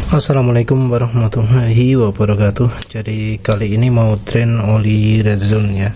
Assalamualaikum warahmatullahi wabarakatuh. Jadi kali ini mau tren oli Redzone ya.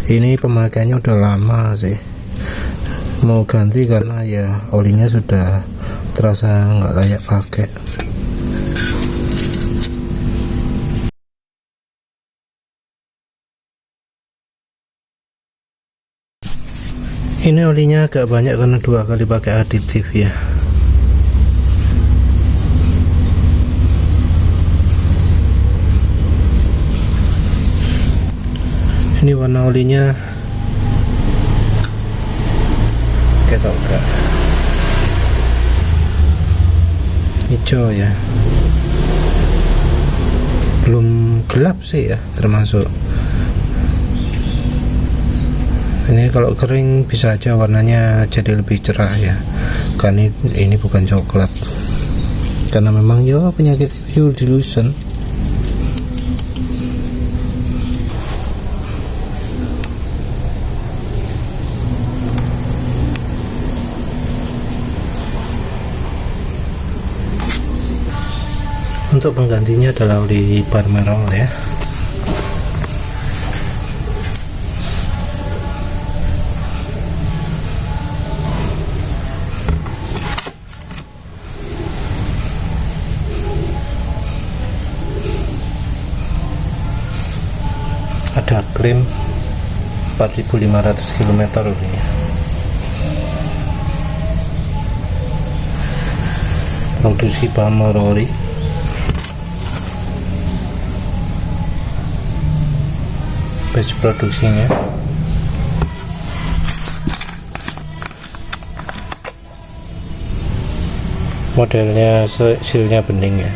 Ini pemakaiannya udah lama sih. Mau ganti karena ya olinya sudah terasa nggak layak pakai. Ini olinya agak banyak karena 2 kali pakai aditif ya. Ini warna olinya ketok gak hijau ya, belum gelap sih ya, termasuk ini kalau kering bisa aja warnanya jadi lebih cerah ya, kan ini bukan coklat karena memang ya penyakit fuel dilution. Untuk penggantinya adalah oli Balmerol ya. Ada klaim 4.500 km ini. Produksi Balmerol. Batch produksinya modelnya silnya bening ya.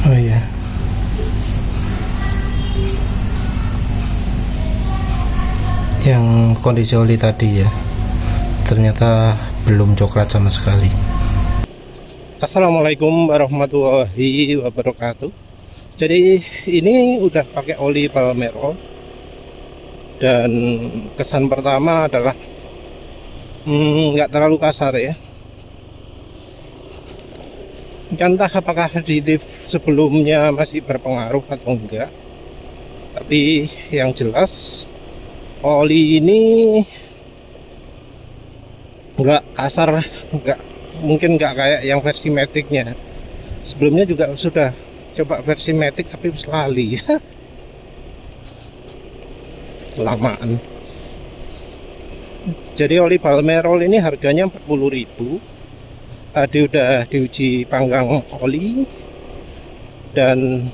Oh iya, yang kondisi oli tadi ya, ternyata belum coklat sama sekali. Assalamualaikum warahmatullahi wabarakatuh. Jadi ini udah pakai oli Balmerol, dan kesan pertama adalah nggak terlalu kasar ya. Entah apakah aditif sebelumnya masih berpengaruh atau enggak, tapi yang jelas oli ini enggak kasar, mungkin enggak kayak yang versi Matic-nya. Sebelumnya juga sudah coba versi Matic tapi lali kelamaan. Jadi oli Balmerol ini harganya 40.000. Tadi udah diuji panggang oli, dan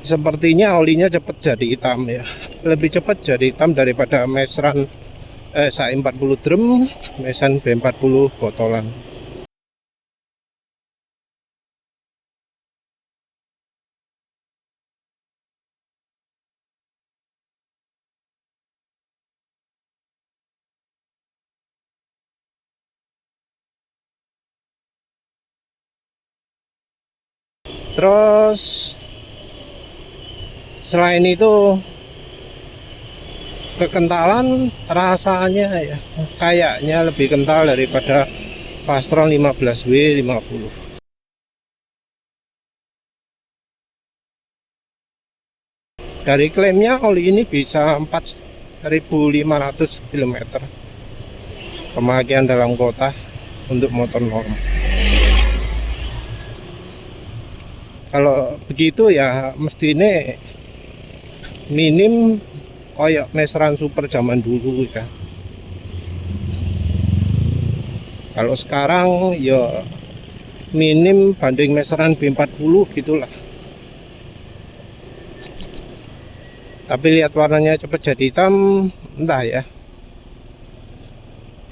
sepertinya olinya cepat jadi hitam ya, lebih cepat jadi hitam daripada Mesran SAE40 drum, Mesan B40 botolan. Terus selain itu kekentalan rasanya ya kayaknya lebih kental daripada Fastron 15W50. Dari klaimnya oli ini bisa 4.500 km pemakaian dalam kota untuk motor normal. Kalau begitu ya mesti ini minim kayak Mesran Super zaman dulu ya. Kalau sekarang ya minim banding Mesran B40 gitulah. Tapi lihat warnanya cepat jadi hitam, entah ya.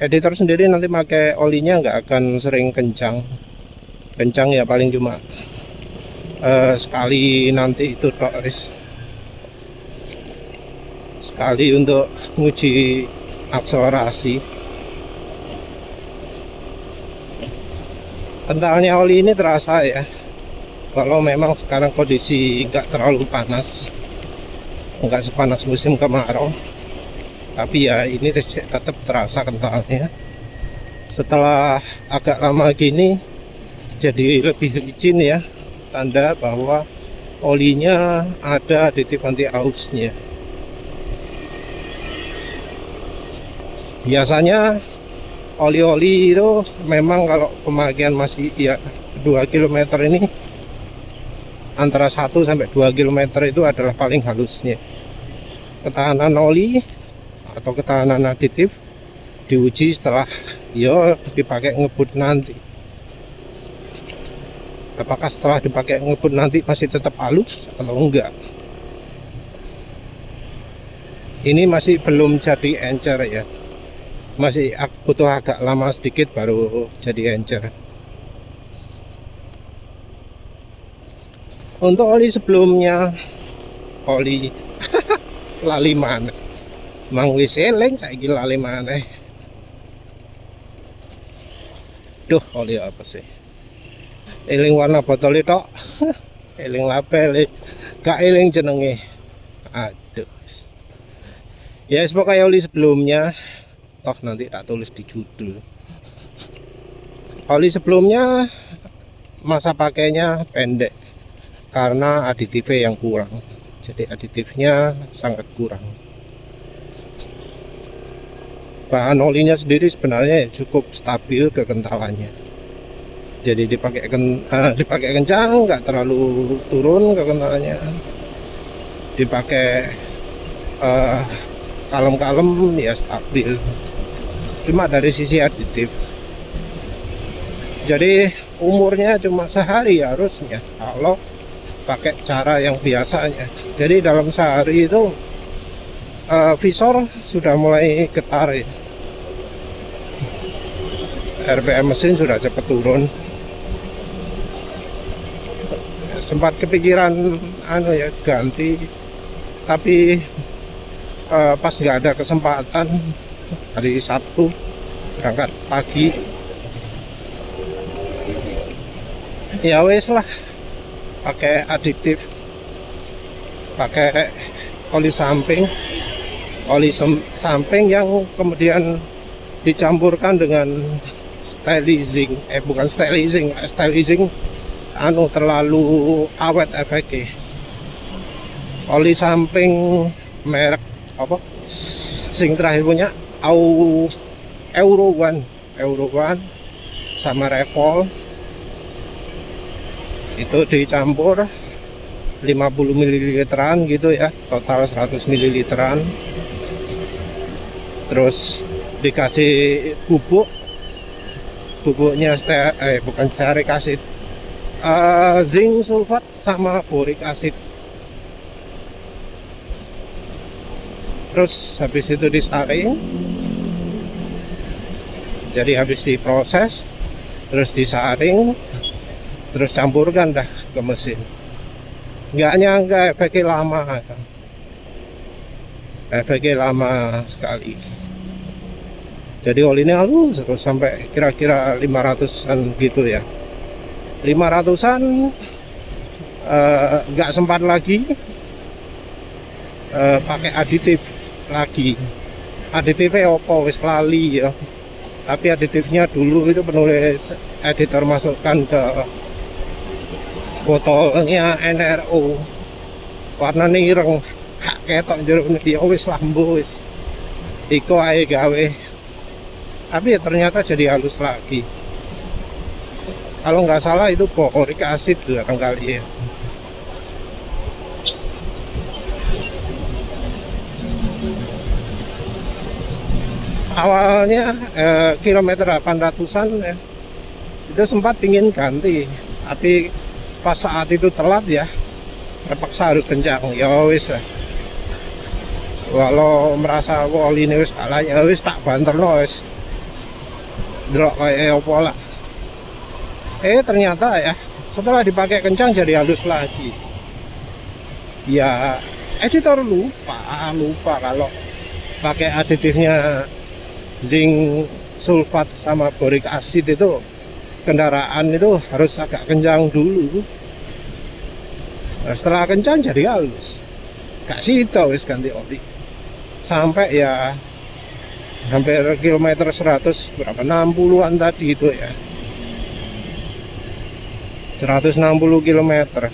Editor sendiri nanti pakai olinya nggak akan sering kencang. kencang ya paling cuma sekali nanti itu tok, sekali untuk nguji akselerasi. Kentalnya oli ini terasa ya, kalau memang sekarang kondisi nggak terlalu panas, nggak sepanas musim kemarau, tapi ya ini tetap terasa kentalnya. Setelah agak lama gini jadi lebih licin ya, tanda bahwa olinya ada aditif anti ausnya. Biasanya oli-oli itu memang kalau pemakaian masih ya 2 km ini, antara 1 sampai 2 km itu adalah paling halusnya. Ketahanan oli atau ketahanan aditif diuji setelah dipakai ngebut nanti. Apakah setelah dipakai ngebut nanti masih tetap halus atau enggak? Ini masih belum jadi encer ya, masih butuh agak lama sedikit baru jadi encer. Untuk oli sebelumnya, oli lali mana mang wis eling saiki lali maneh. Duh, oli apa sih? Eling warna botol itu eling label, gak eling jenenge. Aduh. Ya pokoknya oli sebelumnya, toh nanti tak tulis di judul. Oli sebelumnya masa pakainya pendek karena aditifnya yang kurang. Jadi aditifnya sangat kurang. Bahan olinya sendiri sebenarnya cukup stabil kekentalannya. Jadi dipakai kencang, nggak terlalu turun kekentalannya. Dipakai kalem-kalem ya stabil. Cuma dari sisi aditif. Jadi umurnya cuma sehari harusnya kalau pakai cara yang biasanya. Jadi dalam sehari itu visor sudah mulai getar ya. RPM mesin sudah cepat turun. Sempat kepikiran ganti, tapi pas nggak ada kesempatan. Hari Sabtu berangkat pagi, ya wes lah, pakai aditif, pakai oli samping yang kemudian dicampurkan dengan stylizing, bukan stylizing terlalu awet efeknya. Oli samping merek apa? Sing terakhir punya Euro One sama Revol itu dicampur 50 ml gitu ya, total 100 ml. Terus dikasih bubuknya bukan stearik acid, zinc sulfat sama boric acid. Terus habis itu disaring, jadi habis diproses terus disaring, terus campurkan dah ke mesin. Nggak nyangka efeknya lama sekali. Jadi oli ini halus terus sampai kira-kira 500-an gitu ya. 500-an nggak sempat lagi pakai aditif lagi. Aditifnya opo wis lali ya. Tapi aditifnya dulu itu penulis editor masukkan ke botolnya NRO. Warnanya ireng, gak ketok jeruk dia wis lambo wis. Iko ae gawe. Tapi ya ternyata jadi halus lagi. Kalau nggak salah itu boric acid barangkali ya. Awalnya kilometer 800-an ya, itu sempat pingin ganti, tapi pas saat itu telat ya, terpaksa harus kencang. Ya wis lah, walau merasa oli ini wis kalah ya wis tak banter no wis delok kayak apa lah. Ternyata ya setelah dipakai kencang jadi halus lagi. Ya editor lupa kalau pakai aditifnya zinc sulfat sama boric acid itu kendaraan itu harus agak kencang dulu. Nah, setelah kencang jadi halus. Gak sida wis ganti oli. Sampai ya hampir kilometer 100 berapa 60-an tadi itu ya. 160 kilometer.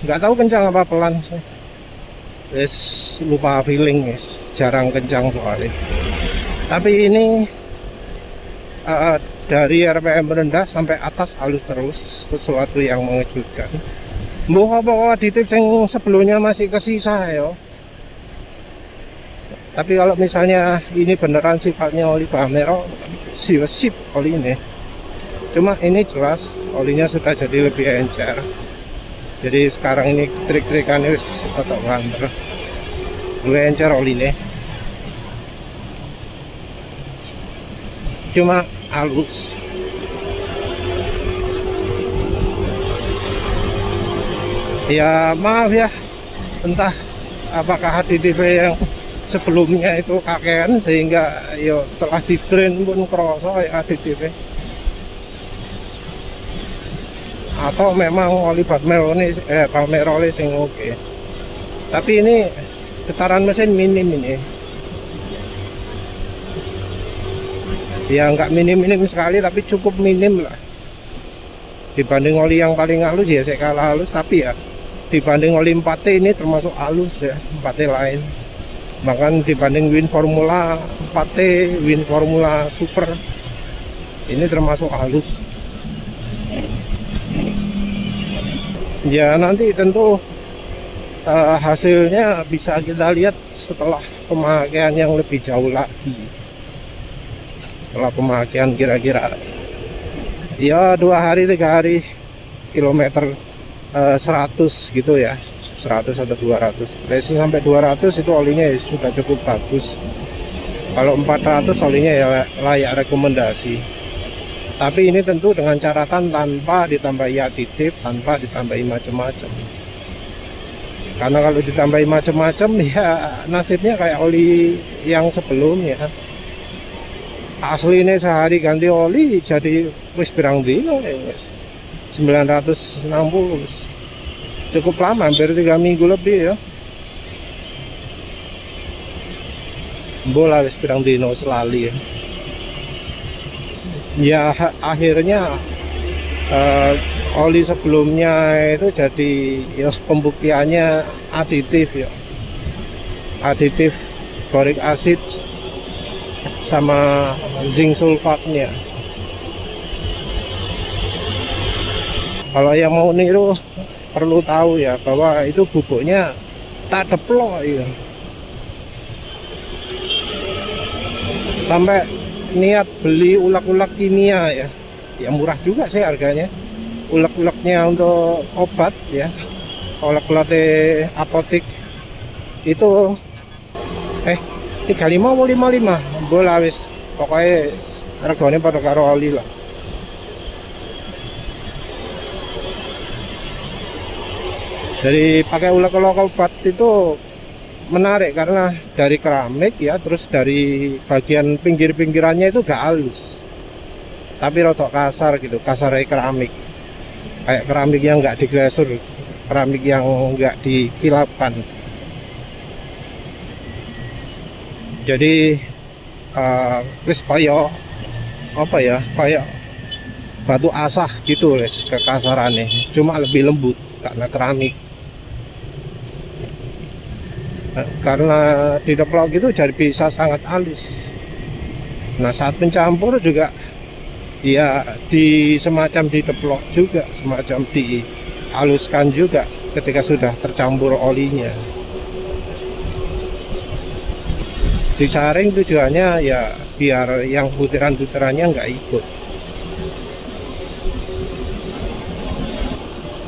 Nggak tahu kencang apa pelan saya. Lupa feeling jarang kencang soalnya. Tapi ini dari RPM rendah sampai atas halus terus, sesuatu yang mengejutkan. Mbok apa aditif yang sebelumnya masih kesisa ya. Tapi kalau misalnya ini beneran sifatnya oli Palmero, sip oli ini. Cuma ini jelas olinya sudah jadi lebih encer. Jadi sekarang ini trik-trikannya otak banter. Lebih encer oli ini. Cuma halus. Ya maaf ya, entah apakah HDTV yang sebelumnya itu kakean sehingga yo setelah di drain pun kerasa ya HDTV, atau memang oli Palmero ini sing oke. Tapi ini getaran mesin minim ini. Ya nggak minim sekali tapi cukup minim lah. Dibanding oli yang paling halus ya saya kalah halus, tapi ya dibanding oli 4T ini termasuk halus ya, 4T lain. Bahkan dibanding Win Formula 4T, Win Formula Super ini termasuk halus. Ya nanti tentu hasilnya bisa kita lihat setelah pemakaian yang lebih jauh lagi. Setelah pemakaian kira-kira ya 2 hari 3 hari kilometer 100 gitu ya, 100 atau 200. Sampai 200 itu olinya ya sudah cukup bagus. Kalau 400 olinya ya layak rekomendasi. Tapi ini tentu dengan catatan tanpa ditambahi aditif, tanpa ditambahi macam-macam. Karena kalau ditambahi macam-macam ya nasibnya kayak oli yang sebelumnya. Aslinya sehari ganti oli jadi wis pirang dino ya wis 960. Cukup lama, hampir 3 minggu lebih ya. Bola wis pirang dino selali ya. Ya akhirnya oli sebelumnya itu jadi ya pembuktiannya aditif ya. Aditif boric acid sama zinc sulfatnya. Kalau yang mau niru perlu tahu ya bahwa itu bubuknya tak deplok ya. Sampai niat beli ulak-ulak kimia ya. Ya murah juga sih harganya. Ulak-ulaknya untuk obat ya. Ulak-ulak apotik itu 35 atau 55 bola wis, pokoknya regane pada karo oli lah. Jadi pakai ulek-ulek obat itu menarik karena dari keramik ya, terus dari bagian pinggir-pinggirannya itu gak halus, tapi rotok kasar gitu, kasar kayak keramik, kayak keramik yang gak diglasur, keramik yang gak dikilapkan. Jadi wis koyo apa ya, kayak batu asah gitu les kekasarannya, cuma lebih lembut karena keramik. Karena di deplok itu jadi bisa sangat halus. Nah, saat mencampur juga ya semacam dideplok juga, semacam dihaluskan juga ketika sudah tercampur olinya. Disaring tujuannya ya biar yang butiran-butirannya nggak ikut.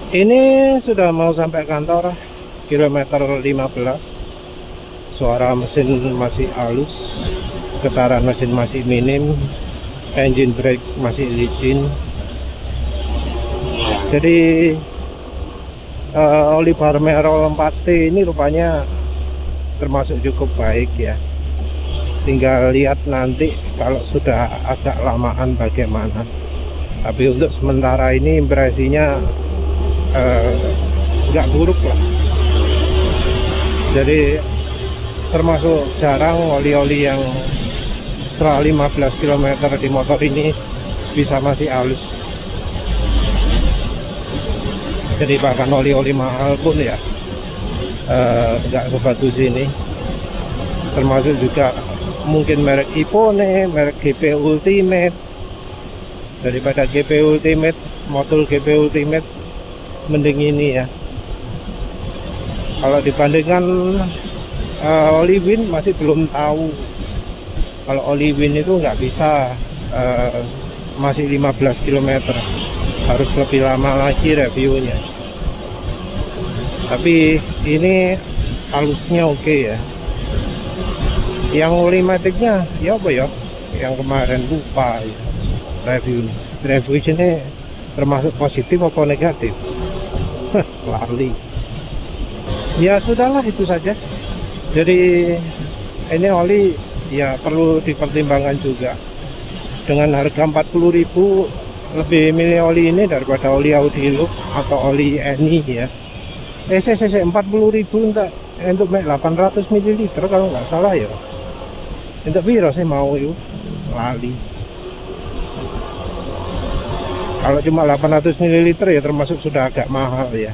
Ini sudah mau sampai kantor, kilometer 15. Suara mesin masih halus, getaran mesin masih minim, engine brake masih licin. Jadi oli Balmerol 4T ini rupanya termasuk cukup baik ya. Tinggal lihat nanti kalau sudah agak lamaan bagaimana. Tapi untuk sementara ini impresinya nggak buruk lah. Jadi termasuk jarang oli-oli yang setelah 15 km di motor ini bisa masih halus. Jadi bahkan oli-oli mahal pun ya nggak sebagus ini. Termasuk juga mungkin merek Ipone, merek GP Ultimate. Daripada GP Ultimate, motor GP Ultimate mending ini ya. Kalau dibandingkan oli Win masih belum tahu. Kalau oli Win itu nggak bisa masih 15 km, harus lebih lama lagi reviewnya. Tapi ini halusnya oke ya. Yang oli maticnya ya apa ya? Yang kemarin lupa ya, review ini termasuk positif apa negatif? Lali. Ya sudahlah, itu saja. Jadi ini oli ya perlu dipertimbangkan juga. Dengan harga 40.000 lebih milih oli ini daripada oli Audi Look atau oli Eni ya. 40.000 untuk 800 ml kalau nggak salah ya. Untuk biro saya mau yuk lali. Kalau cuma 800 ml ya termasuk sudah agak mahal ya.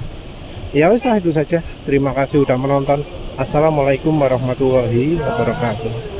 Ya wes lah, itu saja. Terima kasih sudah menonton. Assalamualaikum warahmatullahi wabarakatuh.